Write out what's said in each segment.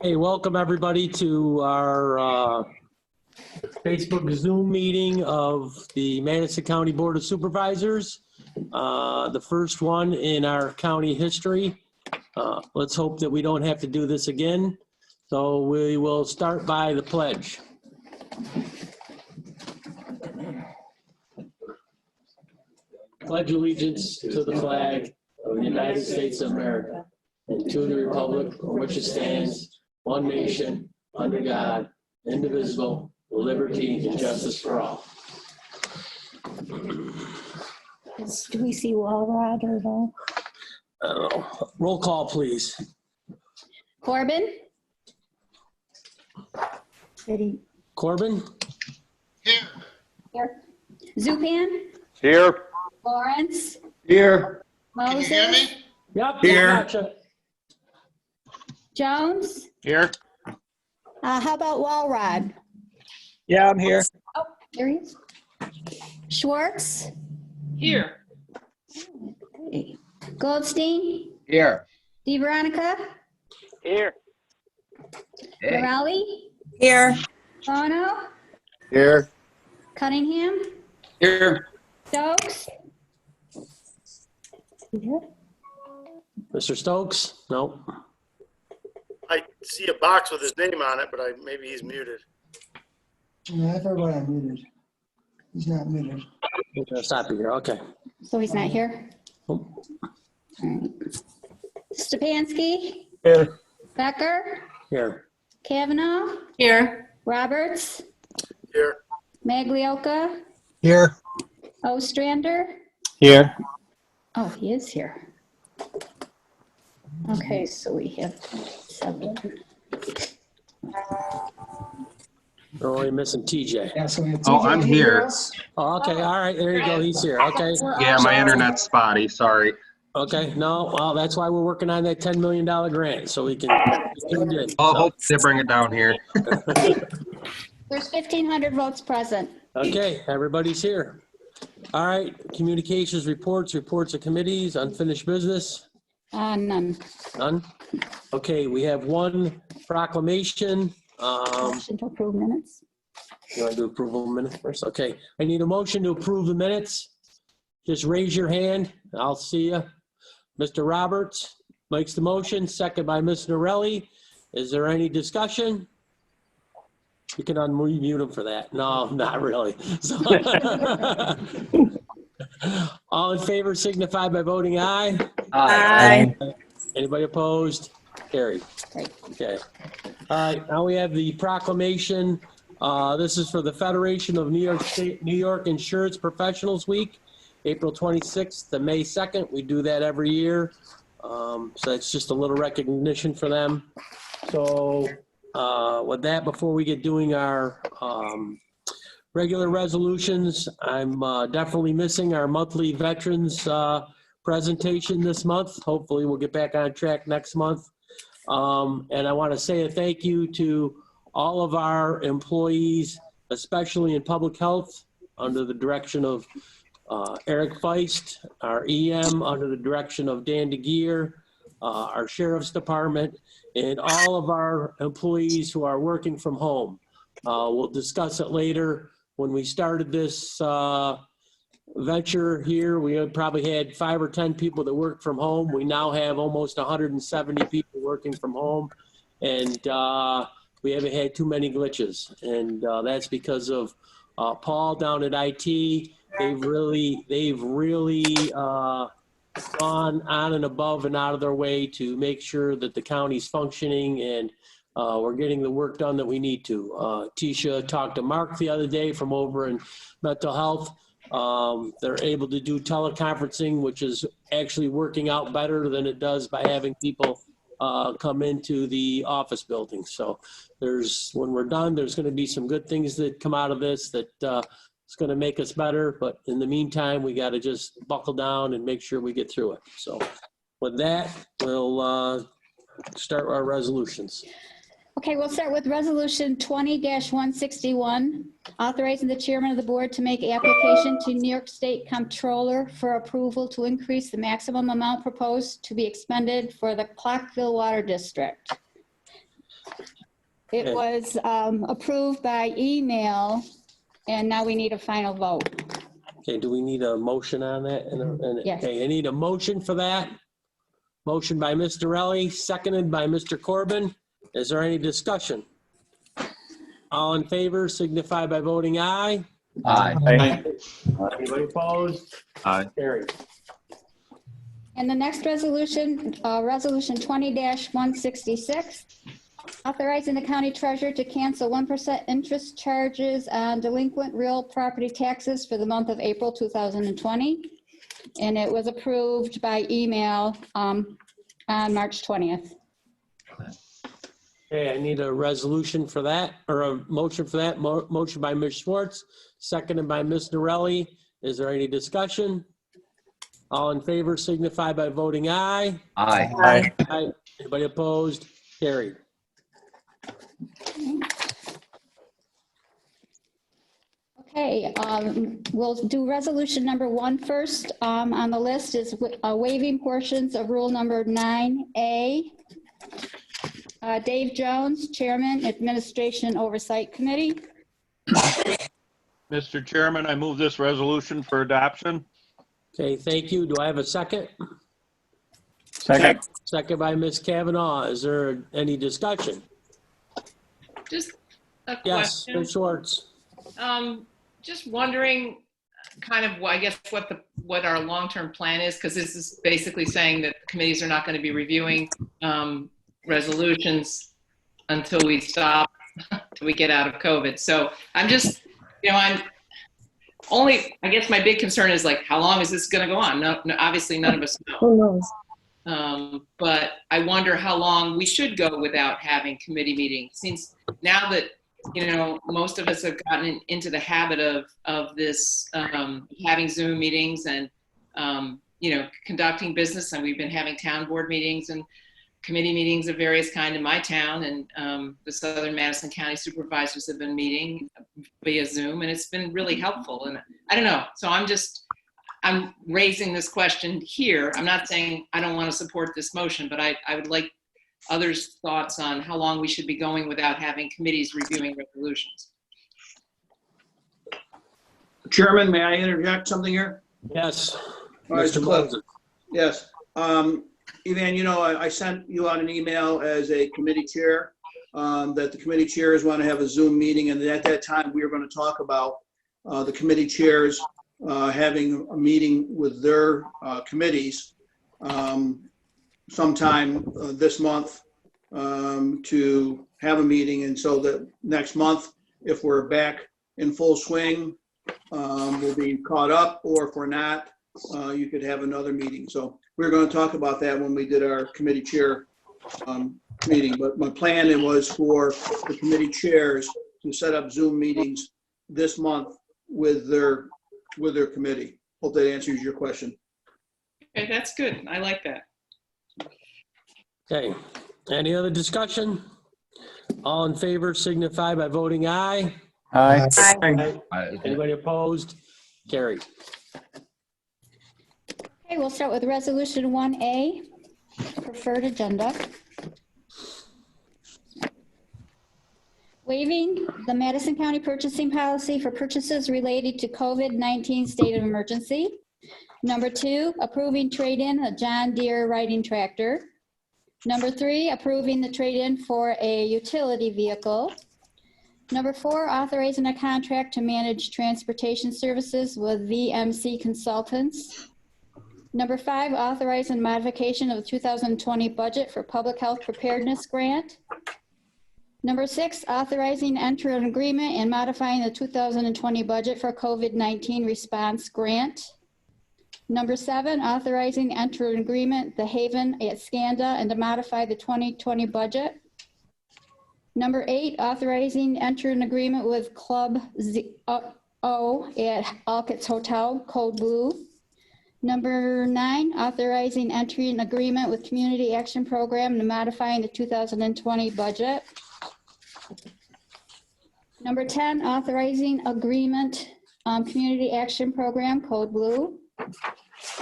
Hey, welcome everybody to our Facebook Zoom meeting of the Madison County Board of Supervisors. The first one in our county history. Let's hope that we don't have to do this again. So we will start by the pledge. Pledge allegiance to the flag of the United States of America and to the republic for which it stands, one nation, under God, indivisible, with liberty and justice for all. Do we see Walrod or no? Roll call, please. Corbin? Corbin? Here. Here. Zupan? Here. Lawrence? Here. Can you hear Moses? me? Yep. Here. Gotcha. Jones? Here. How about Walrod? Yeah, I'm here. Oh, there he is. Schwartz? Here. Okay. Goldstein? Here. DeVeronica? Here. Hey. Morelli? Here. Bono? Here. Cunningham? Here. Stokes? Here. Mr. Stokes? No. I see a box with his name on it, but maybe he's muted. Yeah, I have everybody muted. He's not muted. Stop you here. Okay. So he's not here? Oh. All right. Stepanski? Here. Becker? Here. Kavanaugh? Here. Roberts? Here. Maglioka? Here. Ostrander? Here. Oh, he is here. Okay, so we have 7. We're only missing TJ. Yeah, so we have Oh, TJ I'm here. Oh, okay. All right. There you go. He's here. Okay. Yeah, my internet's spotty. Sorry. Okay. No, well, that's why we're working on that $10 million grant, so we can. I'll hope they bring it down here. There's 1,500 votes present. Okay, everybody's here. All right, communications reports of committees, unfinished business, None. none? Okay, we have one proclamation. Motion to approve minutes. You want to do approval of minutes first? Okay, I need a motion to approve the minutes. Just raise your hand, I'll see you. Mr. Roberts makes the motion, second by Ms. Norelli. Is there any discussion? You can unmute him for that. No, not really. So, all in favor signify by voting aye. Aye. Anybody opposed? Carried. Great. Okay. All right, now we have the proclamation. This is for the Federation of New York Insurance Professionals Week, April 26th to May 2nd. We do that every year. So it's just a little recognition for them. So with that, before we get doing our regular resolutions, I'm definitely missing our monthly veterans presentation this month. Hopefully we'll get back on track next month. And I want to say a thank you to all of our employees, especially in public health, under the direction of Eric Feist, our EM under the direction of Dan DeGear, our Sheriff's Department, and all of our employees who are working from home. We'll discuss it later. When we started this venture here, we had probably had 5 or 10 people that worked from home. We now have almost 170 people working from home, and we haven't had too many glitches. And that's because of Paul down at IT. They've really gone on and above and out of their way to make sure that the county's functioning and we're getting the work done that we need to. Tisha talked to Mark the other day from over in mental health. They're able to do teleconferencing, which is actually working out better than it does by having people come into the office building. So when we're done, there's going to be some good things that come out of this that it's going to make us better. But in the meantime, we got to just buckle down and make sure we get through it. So with that, we'll start our resolutions. Okay, we'll start with Resolution 20-161, authorizing the chairman of the board to make application to New York State Comptroller for approval to increase the maximum amount proposed to be expended for the Clockville Water District. It Okay. was approved by email, and now we need a final vote. Okay, do we need a motion on that? Yes. Okay, I need a motion for that. Motion by Mr. Relli, seconded by Mr. Corbin. Is there any discussion? All in favor signify by voting aye. Aye. Anybody opposed? Aye. Carried. And the next resolution, Resolution 20-166, authorizing the county treasurer to cancel 1% interest charges on delinquent real property taxes for the month of April 2020. And it was approved by email on March 20th. Okay, I need a resolution for that, or a motion for that. Motion by Ms. Schwartz, seconded by Ms. Norelli. Is there any discussion? All in favor signify by voting aye. Aye. Aye. Anybody opposed? Carried. Okay, we'll do resolution number 1 first. On the list is waiving portions of rule number 9A. Dave Jones, Chairman, Administration Oversight Committee. Mr. Chairman, I move this resolution for adoption. Okay, thank you. Do I have a second? Second. Second by Ms. Kavanaugh. Is there any discussion? Just a Yes, question. Ms. Schwartz. Just wondering kind of, I guess, what our long-term plan is, because this is basically saying that committees are not going to be reviewing resolutions until we stop, until we get out of COVID. So I'm just, I guess my big concern is like, how long is this going to go on? No, obviously none of us know. Who knows? But I wonder how long we should go without having committee meetings. Since now that, most of us have gotten into the habit of this, having Zoom meetings and, conducting business, and we've been having town board meetings and committee meetings of various kind in my town, and the Southern Madison County supervisors have been meeting via Zoom, and it's been really helpful. And I don't know, so I'm raising this question here. I'm not saying I don't want to support this motion, but I would like others' thoughts on how long we should be going without having committees reviewing resolutions. Chairman, may I interject something here? Yes. All right, Mr. Mr. Cliff. Moses. Yes. Evan, I sent you out an email as a committee chair, that the committee chairs want to have a Zoom meeting. And at that time, we were going to talk about the committee chairs having a meeting with their committees sometime this month to have a meeting. And so that next month, if we're back in full swing, we'll be caught up, or if we're not, you could have another meeting. So we're going to talk about that when we did our committee chair meeting. But my plan was for the committee chairs to set up Zoom meetings this month with their committee. Hope that answers your question. Okay, that's good. I like that. Okay, any other discussion? All in favor signify by voting aye. Aye. Anybody opposed? Carried. Okay, we'll start with resolution 1A, preferred agenda. Waiving the Madison County purchasing policy for purchases related to COVID-19 state of emergency. Number 2, approving trade-in a John Deere riding tractor. Number 3, approving the trade-in for a utility vehicle. Number 4, authorizing a contract to manage transportation services with VMC Consultants. Number 5, authorizing modification of the 2020 budget for public health preparedness grant. Number 6, authorizing enter an agreement and modifying the 2020 budget for COVID-19 response grant. Number 7, authorizing enter an agreement, the Haven at Scanda, and to modify the 2020 budget. Number 8, authorizing enter an agreement with Club O at Alkett's Hotel, Code Blue. Number 9, authorizing entering an agreement with Community Action Program and modifying the 2020 budget. Number 10, authorizing agreement, Community Action Program, Code Blue.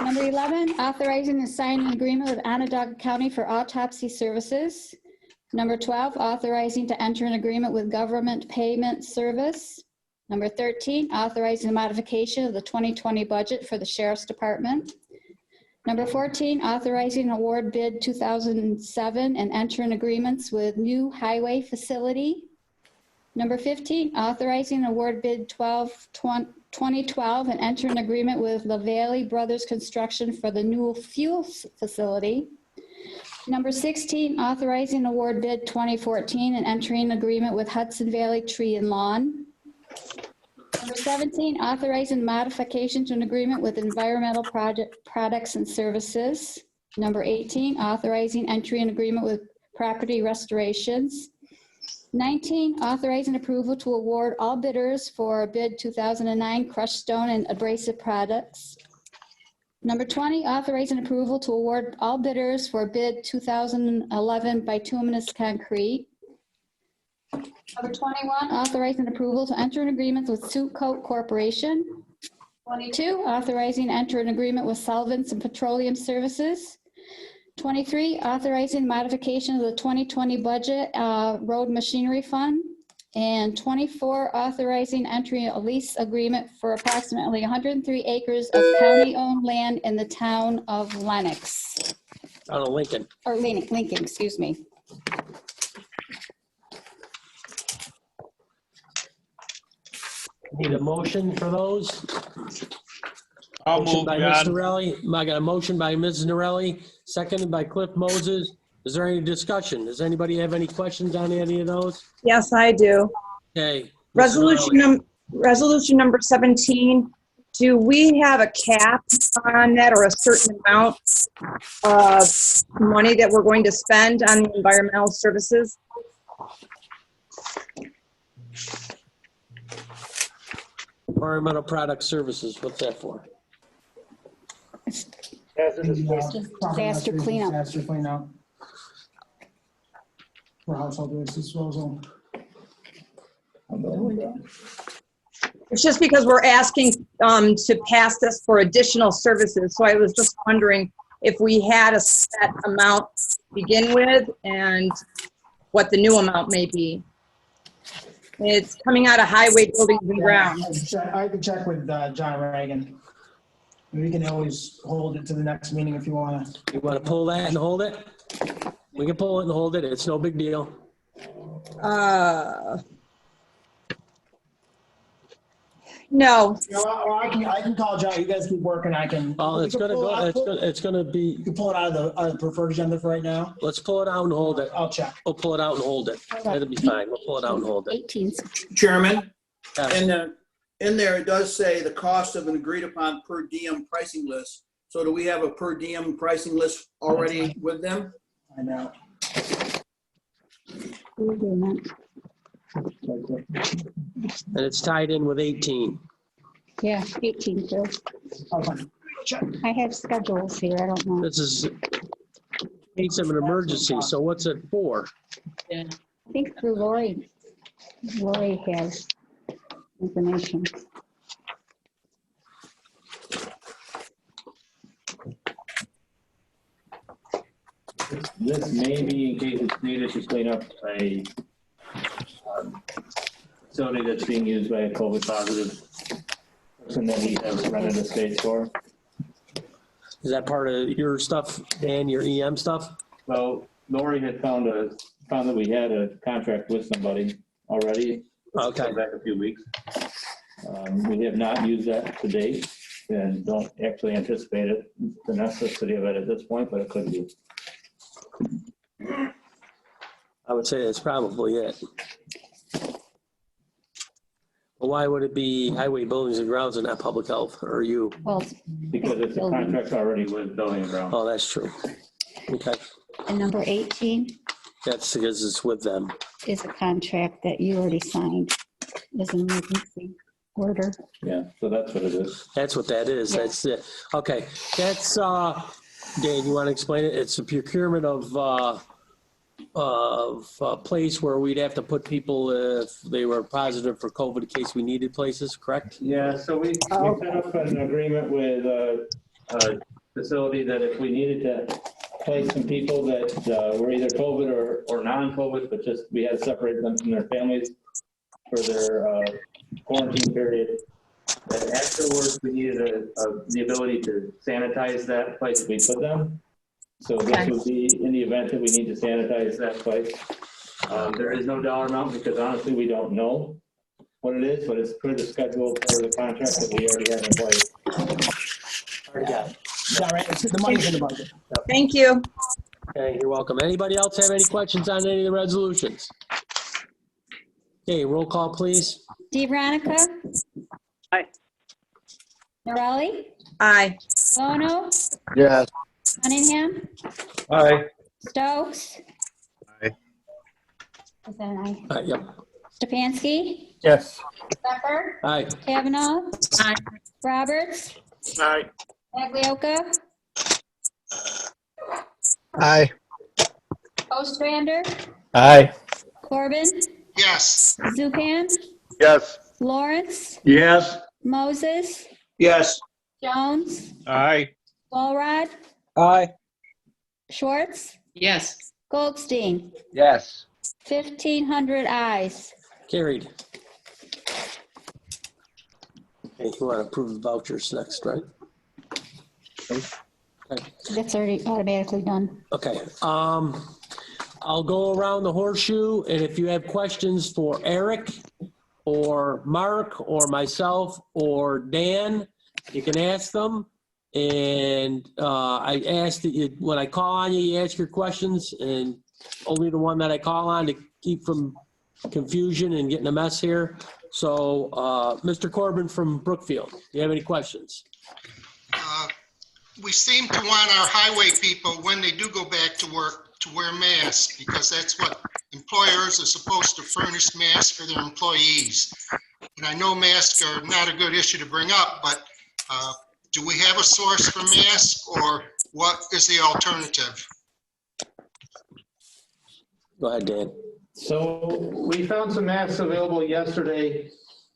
Number 11, authorizing and signing an agreement with Onondaga County for autopsy services. Number 12, authorizing to enter an agreement with Government Payment Service. Number 13, authorizing the modification of the 2020 budget for the Sheriff's Department. Number 14, authorizing award bid 2007 and enter in agreements with new highway facility. Number 15, authorizing award bid 2012 and enter an agreement with LaValle Brothers Construction for the new fuel facility. Number 16, authorizing award bid 2014 and entering an agreement with Hudson Valley Tree and Lawn. Number 17, authorizing modification to an agreement with Environmental Products and Services. Number 18, authorizing entry and agreement with Property Restorations. 19, authorizing approval to award all bidders for bid 2009 crushed stone and abrasive products. Number 20, authorizing approval to award all bidders for bid 2011 bituminous concrete. Number 21, authorizing approval to enter an agreement with Suit Coat Corporation. 22, authorizing enter an agreement with Solvents and Petroleum Services. 23, authorizing modification of the 2020 budget road machinery fund. And 24, authorizing entering a lease agreement for approximately 103 acres of county-owned land in the town of Lenox. Town of Lincoln. Or Lincoln, excuse me. Need a motion for those? I'll Motion move, by Ms. John. Norelli. I got a motion by Ms. Norelli, seconded by Cliff Moses. Is there any discussion? Does anybody have any questions on any of those? Yes, I do. Okay. Ms. Resolution number 17, do we have a cap on that or a certain amount of money that we're going to spend on environmental services? Environmental Product Services, what's that for? Disaster cleanup. Disaster cleanup. For household waste disposal. It's just because we're asking to pass this for additional services. So I was just wondering if we had a set amount to begin with and what the new amount may be. It's coming out of highway buildings and grounds. I can check with John Reagan. We can always hold it to the next meeting if you want to. You want to pull that and hold it? We can pull it and hold it. It's no big deal. No, Or I can call John. You guys keep working. I can. Well, it's gonna go, it's gonna You be, can pull it out of the preferred agenda for right now. let's pull it out and hold it. I'll check. We'll pull it out and hold it. It'll be fine. We'll pull it out and hold it. 18. Chairman, Yeah. in there, it does say the cost of an agreed upon per diem pricing list. So do we have a per diem pricing list already with them? I know. And it's tied in with 18. Yeah, 18 too. I'll find it. Check. I have schedules here, I don't know. This is in case of an emergency, so what's it for? I think through Lori. Lori has information. This may be in case it's needed to clean up a facility that's being used by a COVID positive person that we have rented a space for. Is that part of your stuff, Dan, your EM stuff? Well, Lori had found that we had a contract with somebody already. Okay. Back a few weeks. We have not used that to date and don't actually anticipate it, the necessity of it at this point, but it could be. I would say that's probably it. Well, why would it be highway buildings and grounds and not public health, or you? Well, Because it's a contract already with building and ground. Oh, that's true. Okay, and number 18 that's because it's with them. is a contract that you already signed as an emergency order. Yeah, so that's what it is. That's what that is. Yeah. That's it. Okay, that's, Dan, you want to explain it? It's a procurement of a place where we'd have to put people if they were positive for COVID in case we needed places, correct? Yeah, so we set up an agreement with a facility that if we needed to placed some people that were either COVID or non-COVID, but just we had to separate them from their families for their quarantine period. And afterwards, we needed the ability to sanitize that place we put them. So this would be in the event that we need to sanitize that place. There is no dollar amount because honestly, we don't know what it is, but it's per the schedule, per the contract that we already have in place. Already got it. All right, the money's in the budget. Thank you. Okay, you're welcome. Anybody else have any questions on any of the resolutions? Okay, roll call, please. DeVronica? Aye. Norelli? Aye. Bono? Yes. Cunningham? Aye. Stokes? Aye. Is that an aye? Yep. Stefanski? Yes. Becker? Aye. Kavanaugh? Aye. Roberts? Aye. Maglioka? Aye. Ostrander? Aye. Corbin? Yes. Zupan? Yes. Lawrence? Yes. Moses? Yes. Jones? Aye. Walrod? Aye. Schwartz? Yes. Goldstein? Yes. 1,500 ayes. Carried. Okay, you want to approve the vouchers next, right? Okay. That's already automatically done. Okay, I'll go around the horseshoe, and if you have questions for Eric or Mark or myself or Dan, you can ask them. And I ask that you, when I call on you, you ask your questions, and only the one that I call on to keep from confusion and getting a mess here. So, Mr. Corbin from Brookfield, do you have any questions? We seem to want our highway people, when they do go back to work, to wear masks, because that's what employers are supposed to furnish masks for their employees. And I know masks are not a good issue to bring up, but do we have a source for masks, or what is the alternative? Go ahead, Dan. So we found some masks available yesterday,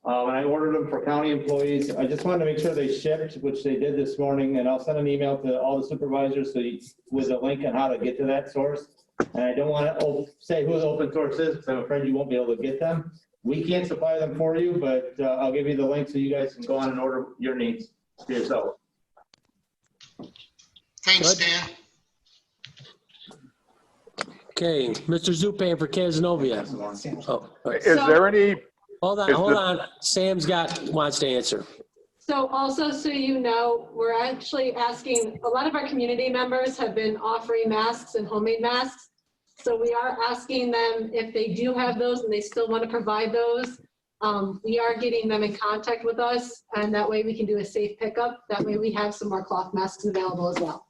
and I ordered them for county employees. I just wanted to make sure they shipped, which they did this morning, and I'll send an email to all the supervisors with a link on how to get to that source. And I don't want to say who the open source is, because I'm afraid you won't be able to get them. We can't supply them for you, but I'll give you the link so you guys can go on and order your needs for yourself. Thanks, Good. Dan. Okay, Mr. Zupan for Cazenovia. Oh, all right. Is there any, Hold on. Sam's wants to answer. So also, so you know, we're actually asking, a lot of our community members have been offering masks and homemade masks. So we are asking them if they do have those and they still want to provide those. We are getting them in contact with us, and that way we can do a safe pickup. That way we have some more cloth masks available as well.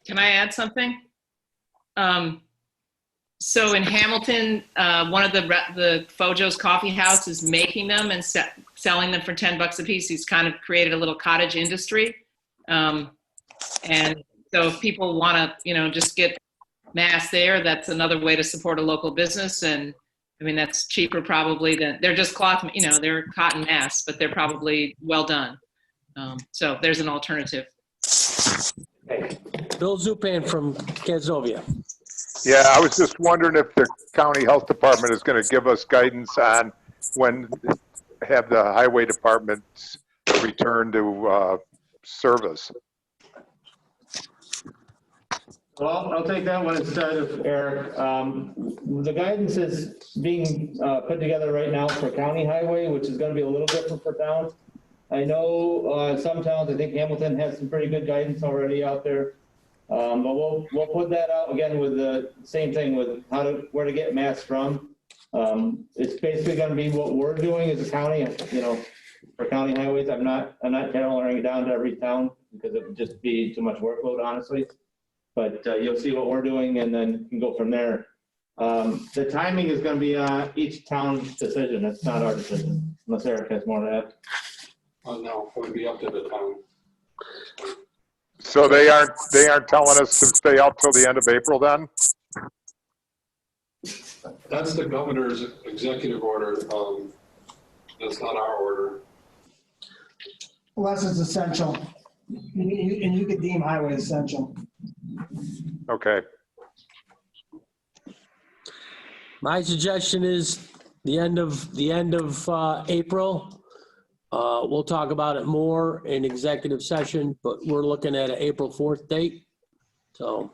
Can I add something? So in Hamilton, one of the Fojo's Coffee House is making them and selling them for $10 a piece. He's kind of created a little cottage industry. And so if people want to, just get masks there, that's another way to support a local business. And I mean, that's cheaper probably than, they're just cloth, they're cotton masks, but they're probably well done. So there's an alternative. Bill Zupan from Cazenovia. yeah, I was just wondering if the county health department is going to give us guidance on when have the highway departments return to service. Well, I'll take that one instead of Eric. The guidance is being put together right now for county highway, which is going to be a little different for towns. I know some towns, I think Hamilton has some pretty good guidance already out there. But we'll put that out again with the same thing with where to get masks from. It's basically going to be what we're doing as a county, for county highways. I'm not tailoring it down to every town because it would just be too much workload, honestly. But you'll see what we're doing, and then you can go from there. The timing is going to be each town's decision. It's not our decision, unless Eric has more to add. No, it would be up to the town. So they aren't telling us to stay out till the end of April then? That's the governor's executive order. That's not our order. Unless it's essential. And you could deem highway essential. Okay. My suggestion is the end of April. We'll talk about it more in executive session, but we're looking at an April 4th date. So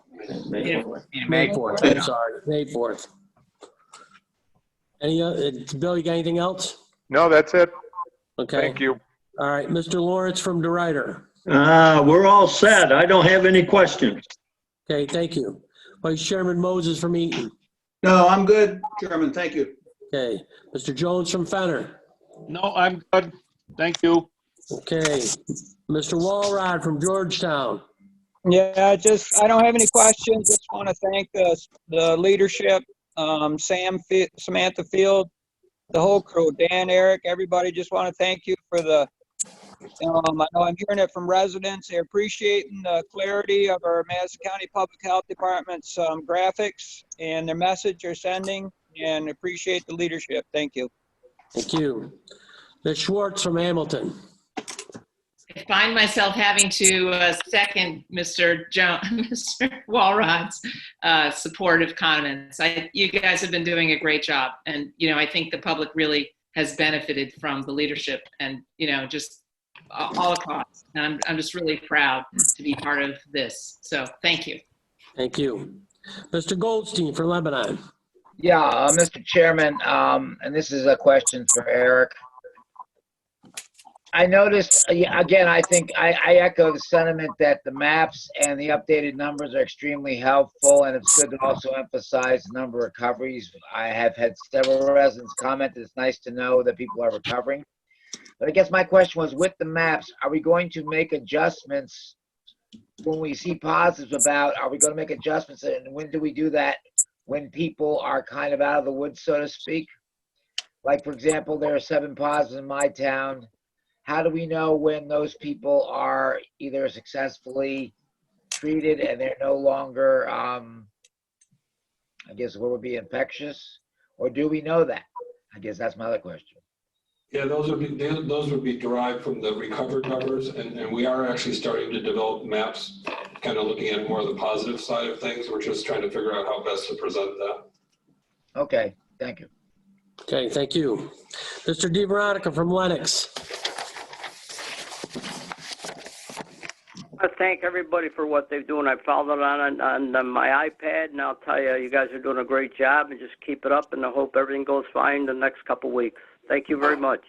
May 4th, I'm sorry, May 4th. Bill, you got anything else? No, that's it. Okay. Thank you. All right, Mr. Lawrence from DeRuyter. We're all set. I don't have any questions. Okay, thank you. Vice Chairman Moses from Eaton. No, I'm good, Chairman, thank you. Okay, Mr. Jones from Fenner. No, I'm good. Thank you. Okay, Mr. Walrod from Georgetown. Yeah, I don't have any questions. Just want to thank the leadership, Samantha Field, the whole crew, Dan, Eric, everybody. Just want to thank you for the, I know I'm hearing it from residents. They're appreciating the clarity of our Madison County Public Health Department's graphics and their message they're sending, and appreciate the leadership. Thank you. Thank you. Ms. Schwartz from Hamilton. I find myself having to second Mr. Walrod's supportive comments. You guys have been doing a great job, and I think the public really has benefited from the leadership, and just all across. And I'm just really proud to be part of this. So thank you. Thank you. Mr. Goldstein for Lebanon. Yeah, Mr. Chairman, and this is a question for Eric. I noticed, again, I think I echo the sentiment that the maps and the updated numbers are extremely helpful, and it's good to also emphasize the number of recoveries. I have had several residents comment that it's nice to know that people are recovering. But I guess my question was, with the maps, are we going to make adjustments when we see positives are we going to make adjustments, and when do we do that? When people are kind of out of the woods, so to speak? Like, for example, there are 7 positives in my town. How do we know when those people are either successfully treated and they're no longer, I guess, what would be infectious? Or do we know that? I guess that's my other question. Yeah, those would be derived from the recovered numbers, and we are actually starting to develop maps, kind of looking at more of the positive side of things. We're just trying to figure out how best to present that. Okay, thank you. Okay, thank you. Mr. DeVeronica from Lennox. I thank everybody for what they're doing. I followed it on my iPad, and I'll tell you, you guys are doing a great job, and just keep it up, and I hope everything goes fine the next couple weeks. Thank you very much.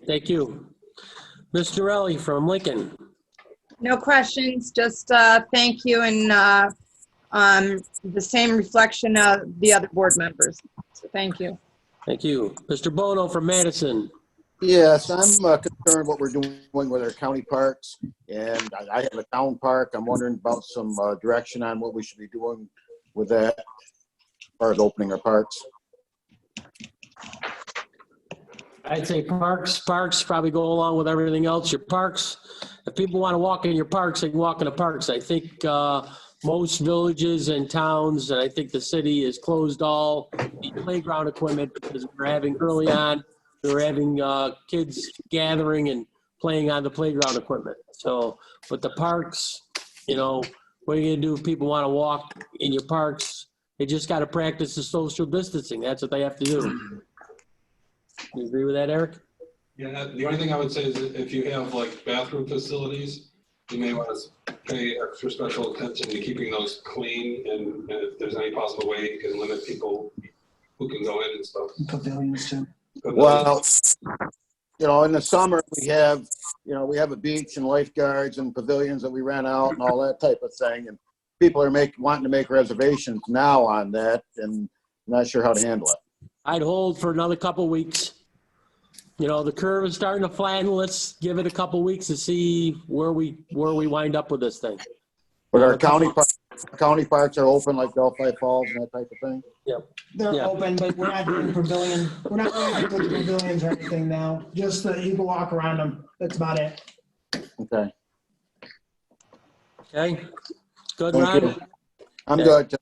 Thank you. Mr. Ellie from Lincoln. No questions, just thank you, and the same reflection of the other board members. So thank you. Thank you. Mr. Bono from Madison. Yes, I'm concerned what we're doing with our county parks, and I have a town park. I'm wondering about some direction on what we should be doing with that as far as opening our parks. I'd say parks probably go along with everything else. Your parks, if people want to walk in your parks, they can walk in the parks. I think most villages and towns, and I think the city has closed all the playground equipment because we're having early on, we were having kids gathering and playing on the playground equipment. So, but the parks, what are you gonna do if people want to walk in your parks? They just got to practice the social distancing. That's what they have to do. You agree with that, Eric? Yeah, the only thing I would say is that if you have like bathroom facilities, you may want to pay extra special attention to keeping those clean, and if there's any possible way you can limit people who can go in and stuff. Pavilions too. Well, in the summer we have a beach and lifeguards and pavilions that we rent out and all that type of thing, and people are wanting to make reservations now on that, and not sure how to handle it. I'd hold for another couple weeks. The curve is starting to flatten. Let's give it a couple weeks to see where we wind up with this thing. But our county parks are open, like Delphi Falls and that type of thing. Yep. They're open, but we're not doing pavilion. We're not really doing pavilions or anything now. Just that you can walk around them. That's about it. Okay. Okay. Good, Thank Ron? you. I'm good.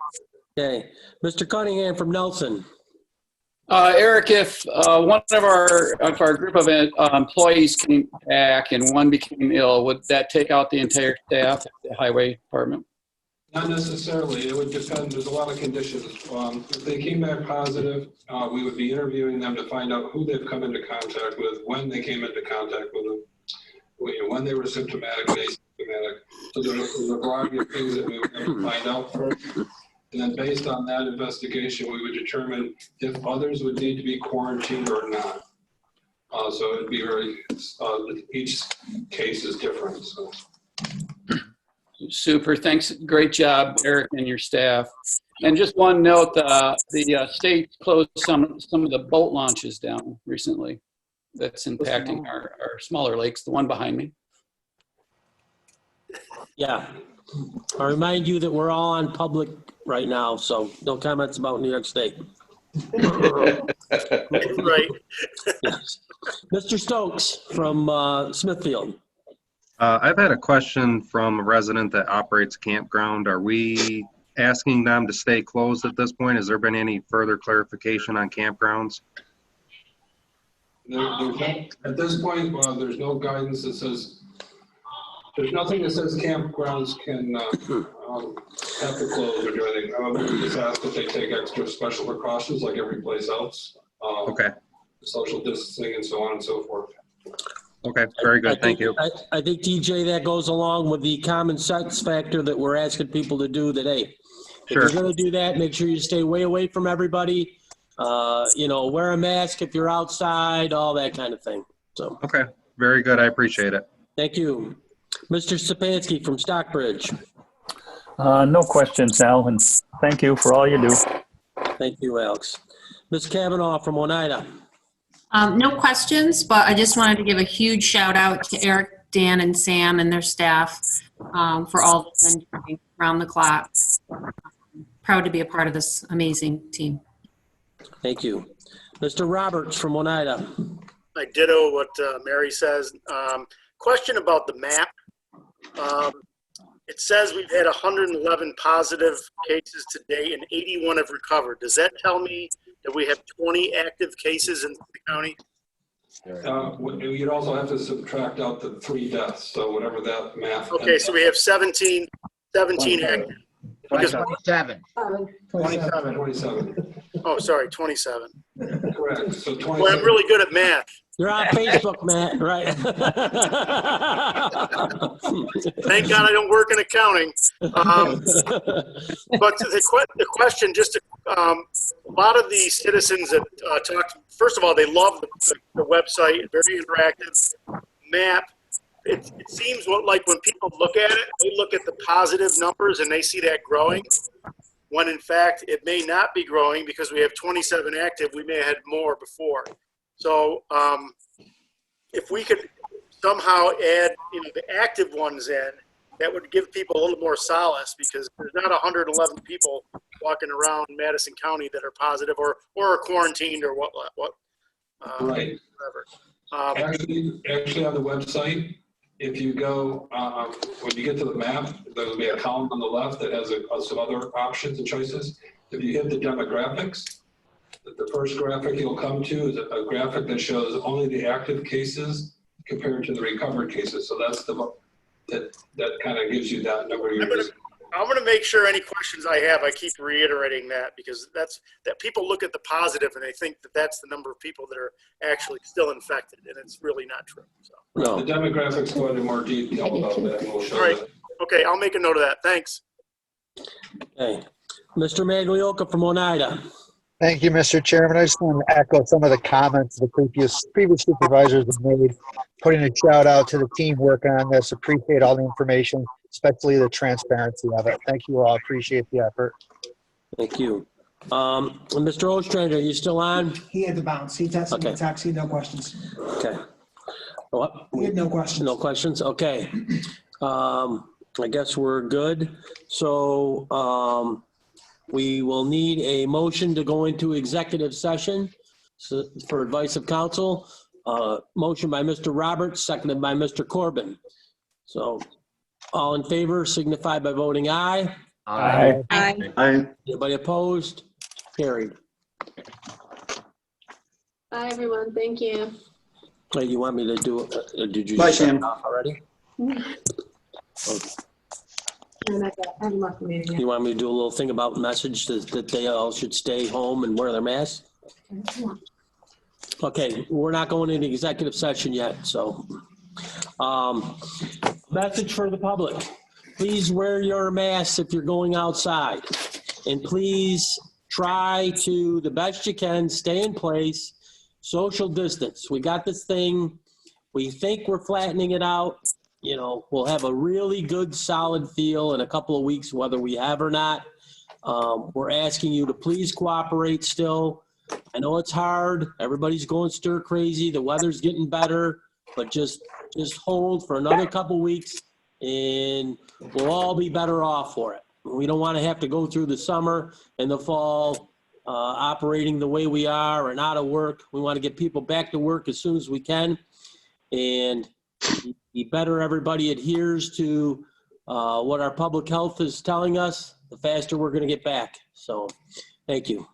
Okay. Mr. Cunningham from Nelson. Eric, if one of our group of employees came back and one became ill, would that take out the entire staff at the highway department? Not necessarily. It would depend. There's a lot of conditions. If they came back positive, we would be interviewing them to find out who they've come into contact with, when they came into contact with them, when they were symptomatic and asymptomatic. So there's a variety of things that we would have to find out first. And then based on that investigation, we would determine if others would need to be quarantined or not. So it'd be very, each case is different. So. Super. Thanks. Great job, Eric, and your staff. And just one note, the state closed some of the boat launches down recently. That's impacting our smaller lakes, the one behind me. Yeah. I remind you that we're all on public right now, so no comments about New York State. Right. Yes. Mr. Stokes from Smithfield. I've had a question from a resident that operates a campground. Are we asking them to stay closed at this point? Has there been any further clarification on campgrounds? At this point, there's no guidance that says, there's nothing that says campgrounds can have to close or do anything. We just ask that they take extra special precautions like every place else. Okay. Social distancing and so on and so forth. Okay, very good. Thank you. I think, TJ, that goes along with the common sense factor that we're asking people to do today. Sure. If you're going to do that, make sure you stay way away from everybody. Wear a mask if you're outside, all that kind of thing. So. Okay, very good. I appreciate it. Thank you. Mr. Stepanski from Stockbridge. No questions, Al, and thank you for all you do. Thank you, Alex. Ms. Kavanaugh from Oneida. No questions, but I just wanted to give a huge shout out to Eric, Dan, and Sam and their staff for all they've been doing around the clock. Proud to be a part of this amazing team. Thank you. Mr. Roberts from Oneida. I ditto what Mary says. Question about the map. It says we've had 111 positive cases today and 81 have recovered. Does that tell me that we have 20 active cases in the county? You'd also have to subtract out the 3 deaths, so whatever that math. Okay, so we have 17 active. Because 27. 27. Oh, sorry, 27. Correct. So 27. Well, I'm really good at math. You're on Facebook, Matt, right? Thank God I don't work in accounting. But the question, a lot of the citizens that talked, first of all, they love the website, very interactive map. It seems like when people look at it, they look at the positive numbers and they see that growing, when in fact it may not be growing because we have 27 active. We may have had more before. So if we could somehow add the active ones in, that would give people a little more solace, because there's not 111 people walking around Madison County that are positive or are quarantined or what right. whatever. Actually on the website, if you go, when you get to the map, there will be a column on the left that has some other options and choices. If you hit the demographics, the first graphic you'll come to is a graphic that shows only the active cases compared to the recovered cases. So that's that kind of gives you that number. I'm going to make sure any questions I have, I keep reiterating that, because that people look at the positive and they think that that's the number of people that are actually still infected, and it's really not true. So. No. The demographics go into more detail about that, and we'll show All right. that. Okay, I'll make a note of that. Thanks. Okay. Mr. Maglioka from Oneida. Thank you, Mr. Chairman. I just want to echo some of the comments the previous supervisors have made, putting a shout out to the team working on this. Appreciate all the information, especially the transparency of it. Thank you all. Appreciate the effort. Thank you. Mr. Ostrander, are you still on? He had to bounce. He tested Okay. the taxi, no questions. Okay. What? He had no questions. No questions? Okay. I guess we're good. So we will need a motion to go into executive session for advice of counsel. Motion by Mr. Roberts, seconded by Mr. Corbin. So all in favor signify by voting aye. Aye. Aye. Aye. Anybody opposed? Carried. Bye, everyone. Thank you. Wait, you want me to do it? Did you Bye, shut Sam. it off already? Okay. I haven't left the meeting yet. You want me to do a little thing about message that they all should stay home and wear their masks? Okay, we're not going into executive session yet, so. Message for the public. Please wear your masks if you're going outside. And please try to, the best you can, stay in place, social distance. We got this thing. We think we're flattening it out. You know, we'll have a really good, solid feel in a couple of weeks, whether we have or not. We're asking you to please cooperate still. I know it's hard. Everybody's going stir crazy. The weather's getting better, but just hold for another couple weeks and we'll all be better off for it. We don't want to have to go through the summer and the fall operating the way we are and out of work. We want to get people back to work as soon as we can. And the better everybody adheres to what our public health is telling us, the faster we're going to get back. So, thank you.